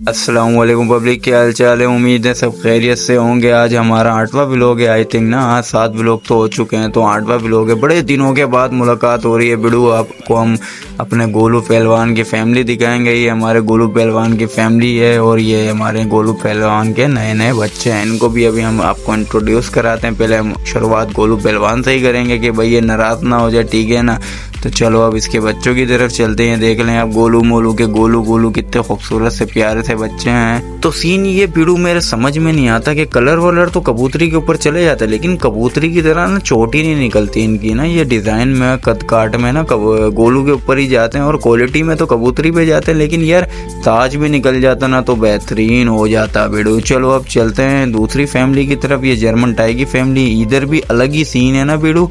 अस्सलाम वालेकुम पब्लिक, क्या हाल चाल है। उम्मीद है सब खैरियत से होंगे। आज हमारा 8वां व्लॉग है आई थिंक ना। आज 7 व्लॉग तो हो चुके हैं, तो 8वां व्लॉग है। बड़े दिनों के बाद मुलाकात हो रही है बिड़ू। आपको हम अपने गोलू पहलवान की फैमिली दिखाएंगे। ये हमारे गोलू पहलवान की फैमिली है और ये हमारे गोलू पहलवान के नए नए बच्चे हैं। इनको भी अभी हम आपको इंट्रोड्यूस कराते हैं। पहले हम शुरुआत गोलू पहलवान से ही करेंगे कि भाई ये नाराज़ ना हो जाए, ठीक है ना। तो चलो अब इसके बच्चों की तरफ चलते हैं। देख लें आप गोलू मोलू के गोलू कितने खूबसूरत से प्यारे से बच्चे हैं। तो सीन ये बिड़ू मेरे समझ में नहीं आता कि कलर वलर तो कबूतरी के ऊपर चले जाते, लेकिन कबूतरी की तरह ना चोटी नहीं निकलती इनकी ना। ये डिज़ाइन में कद काट में ना गोलू के ऊपर ही जाते हैं और क्वालिटी में तो कबूतरी पे जाते हैं, लेकिन यार ताज भी निकल जाता ना तो बेहतरीन हो जाता बिड़ू। चलो अब चलते हैं दूसरी फैमिली की तरफ। ये जर्मन टाई की फैमिली। इधर भी अलग ही सीन है ना बिड़ू,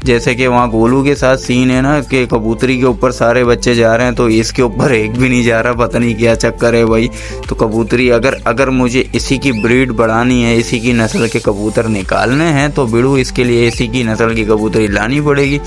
जैसे कि वहाँ गोलू के साथ सीन है ना कि कबूतरी के ऊपर सारे बच्चे जा रहे हैं, तो इसके ऊपर एक भी नहीं जा रहा। पता नहीं क्या चक्कर है भाई। तो कबूतरी अगर मुझे इसी की ब्रीड बढ़ानी है, इसी की नस्ल के कबूतर निकालने हैं, तो बिड़ू इसके लिए इसी की नस्ल की कबूतरी लानी पड़ेगी।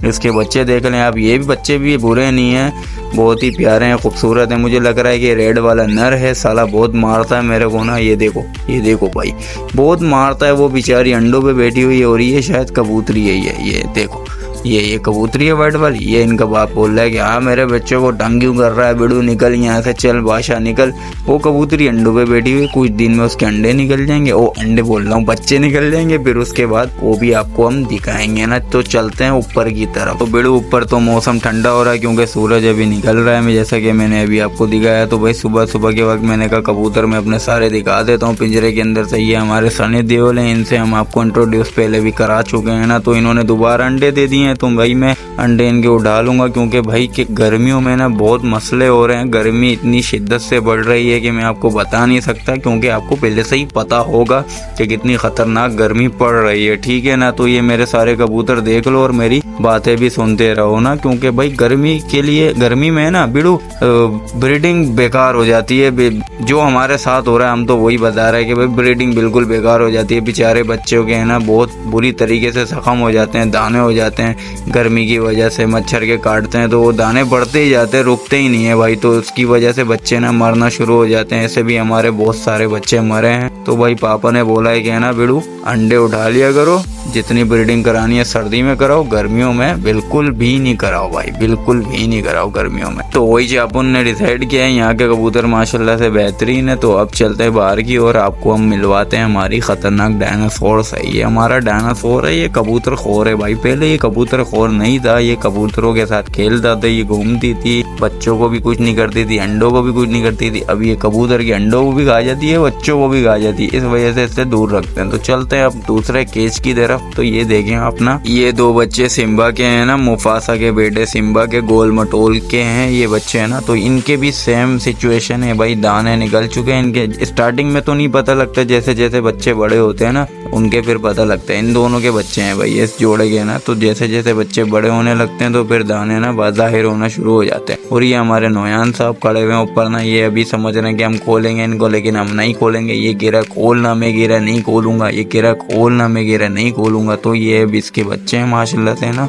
इसके बच्चे देख लें आप। ये भी बच्चे भी बुरे नहीं हैं, बहुत ही प्यारे हैं, खूबसूरत हैं। मुझे लग रहा है कि रेड वाला नर है, साला बहुत मारता है मेरे को ना। ये देखो भाई, बहुत मारता है। वो बेचारी अंडों पे बैठी हुई है और ये शायद कबूतरी है। ये देखो, ये कबूतरी है वाइट वाली। ये इनका बाप बोल रहा है कि हाँ मेरे बच्चों को तंग क्यों कर रहा है बिड़ू, निकल यहाँ से, चल बादशाह निकल। वो कबूतरी अंडों पे बैठी हुई, कुछ दिन में उसके अंडे निकल जाएंगे। वो अंडे बोल रहा हूँ, बच्चे निकल जाएंगे। फिर उसके बाद वो भी आपको हम दिखाएंगे ना। तो चलते हैं ऊपर की तरफ। तो बिड़ू ऊपर तो मौसम ठंडा हो रहा है क्योंकि सूरज अभी निकल रहा है। जैसा कि मैंने अभी आपको दिखाया, तो भाई सुबह सुबह के वक्त मैंने कहा कबूतर मैं अपने सारे दिखा देता हूँ पिंजरे के अंदर से। ये हमारे सनी देओल हैं, इनसे हम आपको इंट्रोड्यूस पहले भी करा चुके हैं ना। तो इन्होंने दोबारा अंडे दे दिए हैं, तो भाई मैं अंडे इनके उठा लूंगा क्योंकि भाई कि गर्मियों में ना बहुत मसले हो रहे हैं। गर्मी इतनी शिद्दत से बढ़ रही है कि मैं आपको बता नहीं सकता, क्योंकि आपको पहले से ही पता होगा कि कितनी खतरनाक गर्मी पड़ रही है, ठीक है ना। तो ये मेरे सारे कबूतर देख लो और मेरी बातें भी सुनते रहो ना, क्योंकि भाई गर्मी में ना बिड़ू ब्रीडिंग बेकार हो जाती है। जो हमारे साथ हो रहा है हम तो वही बता रहे हैं कि भाई ब्रीडिंग बिल्कुल बेकार हो जाती है। बेचारे बच्चों के है ना बहुत बुरी तरीके से जख्म हो जाते हैं, दाने हो जाते हैं। गर्मी की वजह से मच्छर के काटते हैं तो वो दाने बढ़ते ही जाते हैं, रुकते ही नहीं है भाई। तो उसकी वजह से बच्चे ना मरना शुरू हो जाते हैं। ऐसे भी हमारे बहुत सारे बच्चे मरे हैं। तो भाई पापा ने बोला है कि है ना बिड़ू अंडे उठा लिया करो, जितनी ब्रीडिंग करानी है सर्दी में कराओ, गर्मियों में बिल्कुल भी नहीं कराओ भाई, बिल्कुल भी नहीं कराओ गर्मियों में। तो वही अपन ने डिसाइड किया है। यहाँ के कबूतर माशाल्लाह से बेहतरीन है। तो अब चलते हैं बाहर की और आपको हम मिलवाते हैं हमारी खतरनाक डायनासोर से। ये हमारा डायनासोर है, ये कबूतर खोर है भाई। पहले ये कबूतर खोर नहीं था, ये कबूतरों के साथ खेलता था, ये घूमती थी, बच्चों को भी कुछ नहीं करती थी, अंडों को भी कुछ नहीं करती थी। अब ये कबूतर के अंडों को भी खा जाती है, बच्चों को भी खा जाती है। इस वजह से इससे दूर रखते हैं। तो चलते हैं अब दूसरे केज की तरफ। तो ये देखें अपना, ये 2 बच्चे सिम्बा के हैं ना, मुफासा के बेटे सिम्बा के, गोल मटोल के हैं ये बच्चे हैं ना। तो इनके भी सेम सिचुएशन है भाई, दाने निकल चुके हैं इनके। स्टार्टिंग में तो नहीं पता लगता, जैसे जैसे बच्चे बड़े होते हैं ना उनके फिर पता लगता है। इन दोनों के बच्चे हैं भाई, इस जोड़े के ना। तो जैसे जैसे बच्चे बड़े होने लगते हैं तो फिर दाने ना बाज़ाहिर होना शुरू हो जाते हैं। और ये हमारे नोयान साहब खड़े हुए हैं ऊपर ना। ये अभी समझ रहे हैं कि हम खोलेंगे इनको, लेकिन हम नहीं खोलेंगे। ये गिरा खोलना, मैं गिरा नहीं खोलूंगा, ये गिरा खोलना, मैं गिरा नहीं खोलूंगा। तो ये अभी इसके बच्चे हैं माशाल्लाह से ना,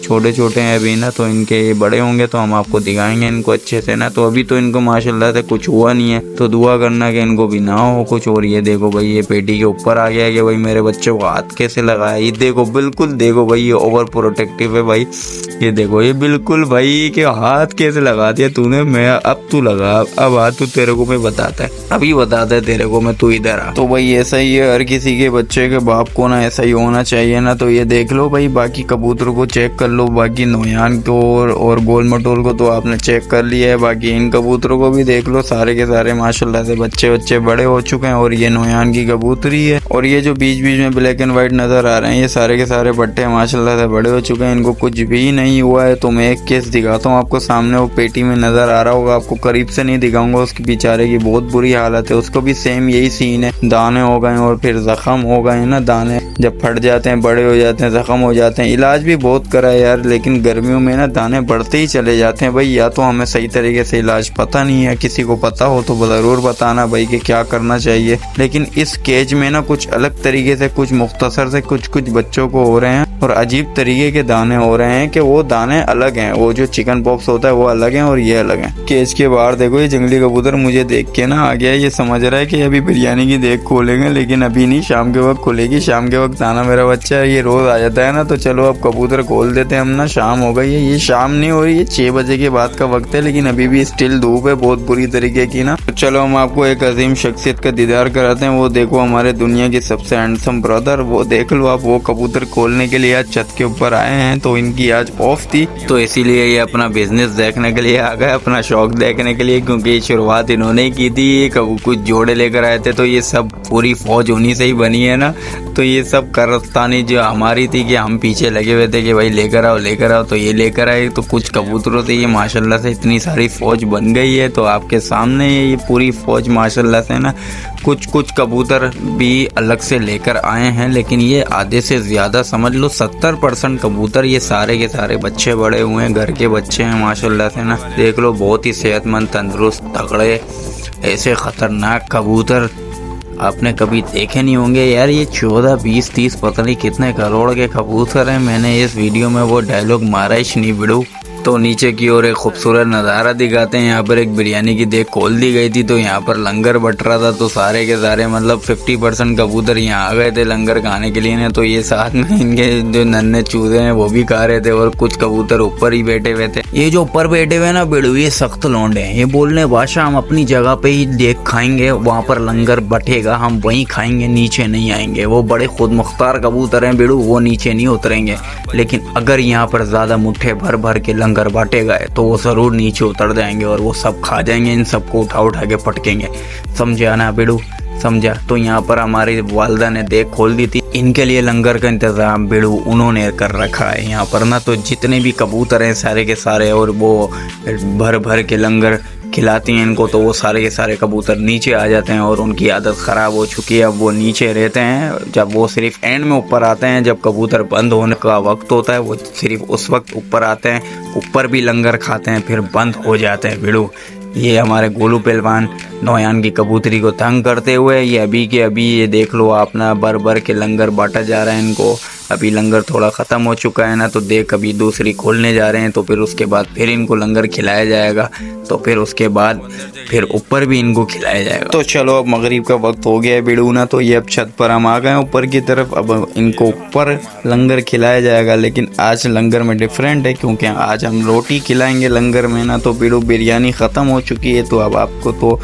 छोटे छोटे हैं अभी ना। तो इनके ये बड़े होंगे तो हम आपको दिखाएंगे इनको अच्छे से ना। तो अभी तो इनको माशाल्लाह से कुछ हुआ नहीं है, तो दुआ करना कि इनको भी ना हो कुछ। और ये देखो भाई, ये पेटी के ऊपर आ गया कि भाई मेरे बच्चे को हाथ कैसे लगाया। ये देखो, बिल्कुल देखो भाई, ये ओवर प्रोटेक्टिव है भाई। ये देखो, ये बिल्कुल भाई कि हाथ कैसे लगा दिया तूने। मैं अब तू लगा, अब हाथ तू तेरे को मैं बताता है, अभी बताता है तेरे को मैं, तू इधर आ। तो भाई ऐसा ही है, हर किसी के बच्चे के बाप को ना ऐसा ही होना चाहिए ना। तो ये देख लो भाई, बाकी कबूतरों को चेक कर लो, बाकी नोयान को और गोल मटोल को तो आपने चेक कर लिया है। बाकी इन कबूतरों को भी देख लो, सारे के सारे माशाल्लाह से बच्चे बड़े हो चुके हैं। और ये नोयान की कबूतरी है। और ये जो बीच बीच में ब्लैक एंड व्हाइट नजर आ रहे हैं, ये सारे के सारे बट्टे माशाल्लाह से बड़े हो चुके हैं, इनको कुछ भी नहीं हुआ है। तो मैं एक केस दिखाता हूँ आपको। सामने वो पेटी में नजर आ रहा होगा आपको, करीब से नहीं दिखाऊंगा, उसके बेचारे की बहुत बुरी हालत है। उसको भी सेम यही सीन है, दाने हो गए और फिर जख्म हो गए ना। दाने जब फट जाते हैं, बड़े हो जाते हैं, जख्म हो जाते हैं। इलाज भी बहुत करा है यार, लेकिन गर्मियों में ना दाने बढ़ते ही चले जाते हैं भाई। या तो हमें सही तरीके से इलाज पता नहीं है, किसी को पता हो तो ज़रूर बताना भाई कि क्या करना चाहिए। लेकिन इस केज में ना कुछ अलग तरीके से, कुछ मुख्तसर से कुछ बच्चों को हो रहे हैं और अजीब तरीके के दाने हो रहे हैं कि वो दाने अलग हैं, वो जो चिकन पॉक्स होता है वो अलग है और ये अलग है। केज के बाहर देखो ये जंगली कबूतर मुझे देख के ना आ गया, ये समझ रहा है कि अभी बिरयानी की देख खोलेंगे, लेकिन अभी नहीं, शाम के वक्त खुलेगी। शाम के वक्त आना मेरा बच्चा है, ये रोज आ जाता है ना, तो चलो अब कबूतर खोल देते हैं हम ना। शाम हो गई है, ये शाम नहीं हो रही है, 6 बजे के बाद का वक्त है, लेकिन अभी भी स्टिल धूप है बहुत बुरी तरीके की ना। तो चलो हम आपको एक अजीम शख्सियत का दीदार कराते हैं। वो देखो हमारे दुनिया की सबसे हैंडसम ब्रदर, वो देख लो आप, वो कबूतर खोलने के लिए आज छत के ऊपर आए हैं। तो इनकी आज ऑफ थी, तो इसीलिए ये अपना बिजनेस देखने के लिए आ गए, अपना शौक देखने के लिए, क्योंकि शुरुआत इन्होंने ही की थी। कुछ जोड़े लेकर आए थे, तो ये सब पूरी फौज उन्हीं से ही बनी है ना। तो ये सब कारस्तानी जो हमारी थी कि हम पीछे लगे हुए थे कि भाई लेकर आओ, तो ये लेकर आए। तो कुछ कबूतरों से ये माशाल्लाह से इतनी सारी फौज बन गई है। तो आपके सामने ये पूरी फौज माशाल्लाह से ना। कुछ कबूतर भी अलग से लेकर आए हैं, लेकिन ये आधे से ज़्यादा समझ लो 70% कबूतर ये सारे के सारे बच्चे बड़े हुए हैं, घर के बच्चे हैं माशाल्लाह से ना। देख लो बहुत ही सेहतमंद, तंदुरुस्त, तगड़े, ऐसे ख़तरनाक कबूतर आपने कभी देखे नहीं होंगे यार। ये 14, 20, 30 पता नहीं कितने करोड़ के कबूतर हैं। मैंने इस वीडियो में वो डायलॉग मारा ही नहीं बिड़ू। तो नीचे की ओर एक खूबसूरत नज़ारा दिखाते हैं। यहाँ पर एक बिरयानी की देख खोल दी गई थी, तो यहाँ पर लंगर बट रहा था। तो सारे के सारे मतलब 50% कबूतर यहाँ आ गए थे लंगर खाने के लिए ना। तो ये साथ में इनके जो नन्हे चूजे हैं वो भी खा रहे थे, और कुछ कबूतर ऊपर ही बैठे हुए थे। ये जो ऊपर बैठे हुए ना बिड़ू, ये सख्त लौंडे हैं। ये बोलने भाषा हम अपनी जगह पे ही देख खाएंगे, वहाँ पर लंगर बटेगा, हम वहीं खाएंगे, नीचे नहीं आएंगे। वो बड़े खुद मुख्तार कबूतर हैं बिड़ू, वो नीचे नहीं उतरेंगे। लेकिन अगर यहाँ पर ज़्यादा मुट्ठे भर भर के लंगर बांटे गए तो वो ज़रूर नीचे उतर जाएंगे और वो सब खा जाएंगे। इन सबको उठा के पटकेंगे, समझा ना बिड़ू, समझा। तो यहाँ पर हमारी वालदा ने देख खोल दी थी, इनके लिए लंगर का इंतज़ाम बिड़ू उन्होंने कर रखा है यहाँ पर ना। तो जितने भी कबूतर हैं सारे के सारे, और वो भर भर के लंगर खिलाती हैं इनको, तो वो सारे के सारे कबूतर नीचे आ जाते हैं। और उनकी आदत ख़राब हो चुकी है, अब वो नीचे रहते हैं। जब वो सिर्फ एंड में ऊपर आते हैं, जब कबूतर बंद होने का वक्त होता है, वो सिर्फ उस वक्त ऊपर आते हैं, ऊपर भी लंगर खाते हैं, फिर बंद हो जाते हैं बिड़ू। ये हमारे गोलू पहलवान नौयान की कबूतरी को तंग करते हुए ये अभी के अभी ये देख लो अपना भर के लंगर बांटा जा रहा है इनको। अभी लंगर थोड़ा ख़त्म हो चुका है ना, तो देख अभी दूसरी खोलने जा रहे हैं। तो फिर उसके बाद फिर इनको लंगर खिलाया जाएगा, तो फिर उसके बाद फिर ऊपर भी इनको खिलाया जाएगा। तो चलो अब मगरिब का वक्त हो गया है बिड़ू ना, तो ये अब छत पर हम आ गए ऊपर की तरफ। अब इनको ऊपर लंगर खिलाया जाएगा, लेकिन आज लंगर में डिफरेंट है, क्योंकि आज हम रोटी खिलाएंगे लंगर में ना। तो बिड़ू बिरयानी ख़त्म हो चुकी है, तो अब आपको तो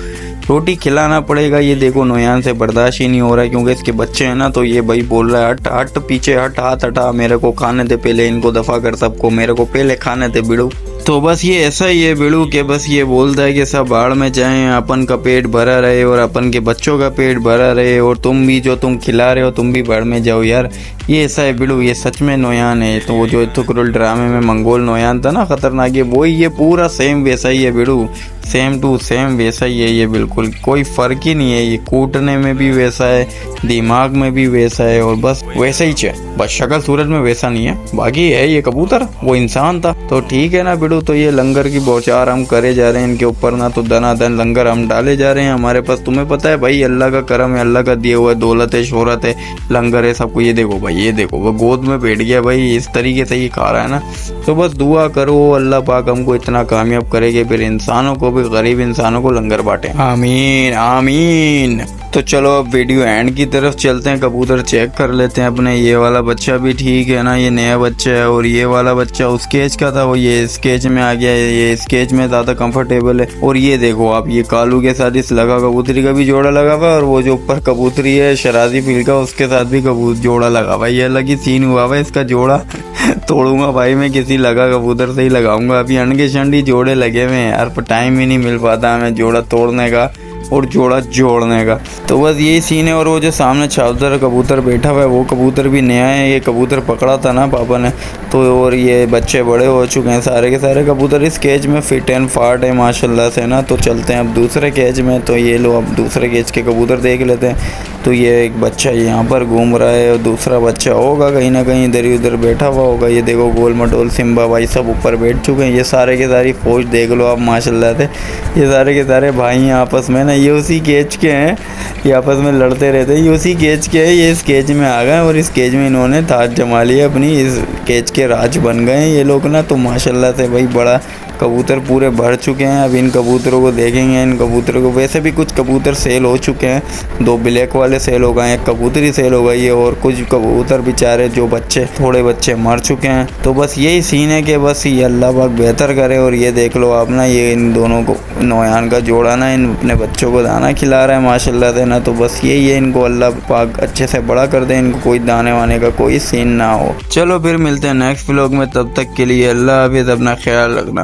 रोटी खिलाना पड़ेगा। ये देखो नौयान से बर्दाश्त ही नहीं हो रहा है, क्योंकि इसके बच्चे हैं ना। तो ये भाई बोल रहा है हट हट पीछे हट, हाथ हटा, मेरे को खाने दे पहले, इनको दफ़ा कर सबको, मेरे को पहले खाने दे बिड़ू। तो बस ये ऐसा ही है बिड़ू के बस ये बोलता है कि सब बाढ़ में जाएं, अपन का पेट भरा रहे और अपन के बच्चों का पेट भरा रहे, और तुम भी जो तुम खिला रहे हो तुम भी बाढ़ में जाओ यार। ये ऐसा है बिड़ू, ये सच में नौयान है। तो वो जो तुकरुल ड्रामे में मंगोल नौयान था ना खतरनाक, ये वही, ये पूरा सेम वैसा ही है बिड़ू, सेम टू सेम वैसा ही है ये, बिल्कुल कोई फ़र्क ही नहीं है। ये कूटने में भी वैसा है, दिमाग में भी वैसा है, और बस वैसा ही है, बस शक्ल सूरत में वैसा नहीं है। बाकी है ये कबूतर, वो इंसान था। तो ठीक है ना बिड़ू, तो ये लंगर की बौछार हम करे जा रहे हैं इनके ऊपर ना। तो दनादन लंगर हम डाले जा रहे हैं हमारे पास। तुम्हें पता है भाई अल्लाह का करम है, अल्लाह का दिया हुआ है, दौलत है, शोहरत है, लंगर है, सबको। ये देखो भाई, ये देखो वो गोद में बैठ गया भाई, इस तरीके से ये खा रहा है ना। तो बस दुआ करो अल्लाह पाक हमको इतना कामयाब करेंगे, फिर इंसानों को भी, गरीब इंसानों को लंगर बांटे, आमीन आमीन। तो चलो अब वीडियो एंड की तरफ चलते हैं, कबूतर चेक कर लेते हैं अपने। ये वाला बच्चा भी ठीक है ना, ये नया बच्चा है, और ये वाला बच्चा उस केज का था, वो ये इस केज में आ गया है, ये इस केज में ज़्यादा कंफर्टेबल है। और ये देखो आप, ये कालू के साथ इस लगा कबूतरी का भी जोड़ा लगा हुआ है, और वो जो ऊपर कबूतरी है शराजी फील का, उसके साथ भी जोड़ा लगा हुआ है। ये अलग ही सीन हुआ हुआ है इसका जोड़ा तोड़ूंगा भाई मैं, किसी लगा कबूतर से ही लगाऊंगा। अभी अंडे शंडी जोड़े लगे हुए हैं यार, पर टाइम ही नहीं मिल पाता हमें जोड़ा तोड़ने का और जोड़ा जोड़ने का। तो बस यही सीन है। और वो जो सामने छावदार कबूतर बैठा हुआ है, वो कबूतर भी नया है। ये कबूतर पकड़ा था ना पापा ने, तो और ये बच्चे बड़े हो चुके हैं सारे के सारे कबूतर। इस केज में फिट एंड फाट है माशाल्लाह से ना। तो चलते हैं अब दूसरे केज में। तो ये लो अब दूसरे केज के कबूतर देख लेते हैं। तो ये एक बच्चा यहाँ पर घूम रहा है और दूसरा बच्चा होगा कहीं ना कहीं इधर ही उधर बैठा हुआ होगा। ये देखो गोल मटोल सिम्बा भाई सब ऊपर बैठ चुके हैं। ये सारे के सारी फौज देख लो आप माशाल्लाह से, ये सारे के सारे भाई हैं आपस में ना, ये उसी केज के हैं, ये आपस में लड़ते रहते हैं। ये उसी केज के हैं, ये इस केज में आ गए और इस केज में इन्होंने ताज जमा लिया अपनी, इस केज के राज बन गए हैं ये लोग ना। तो माशाल्लाह से भाई बड़ा कबूतर पूरे भर चुके हैं। अब इन कबूतरों को देखेंगे, इन कबूतरों को वैसे भी कुछ कबूतर सेल हो चुके हैं, 2 ब्लैक वाले सेल हो गए, एक कबूतरी सेल हो गई है और कुछ कबूतर बेचारे जो बच्चे थोड़े बच्चे मर चुके हैं। तो बस यही सीन है कि बस ये अल्लाह पाक बेहतर करे। और ये देख लो आप ना, ये इन दोनों को नौयान का जोड़ा ना इन अपने बच्चों को दाना खिला रहा है माशाल्लाह से ना। तो बस यही है, इनको अल्लाह पाक अच्छे से बड़ा कर दे, इनको कोई दाने वाने का कोई सीन ना हो। चलो फिर मिलते हैं नेक्स्ट व्लॉग में, तब तक के लिए अल्लाह हाफिज़, अपना ख्याल रखना।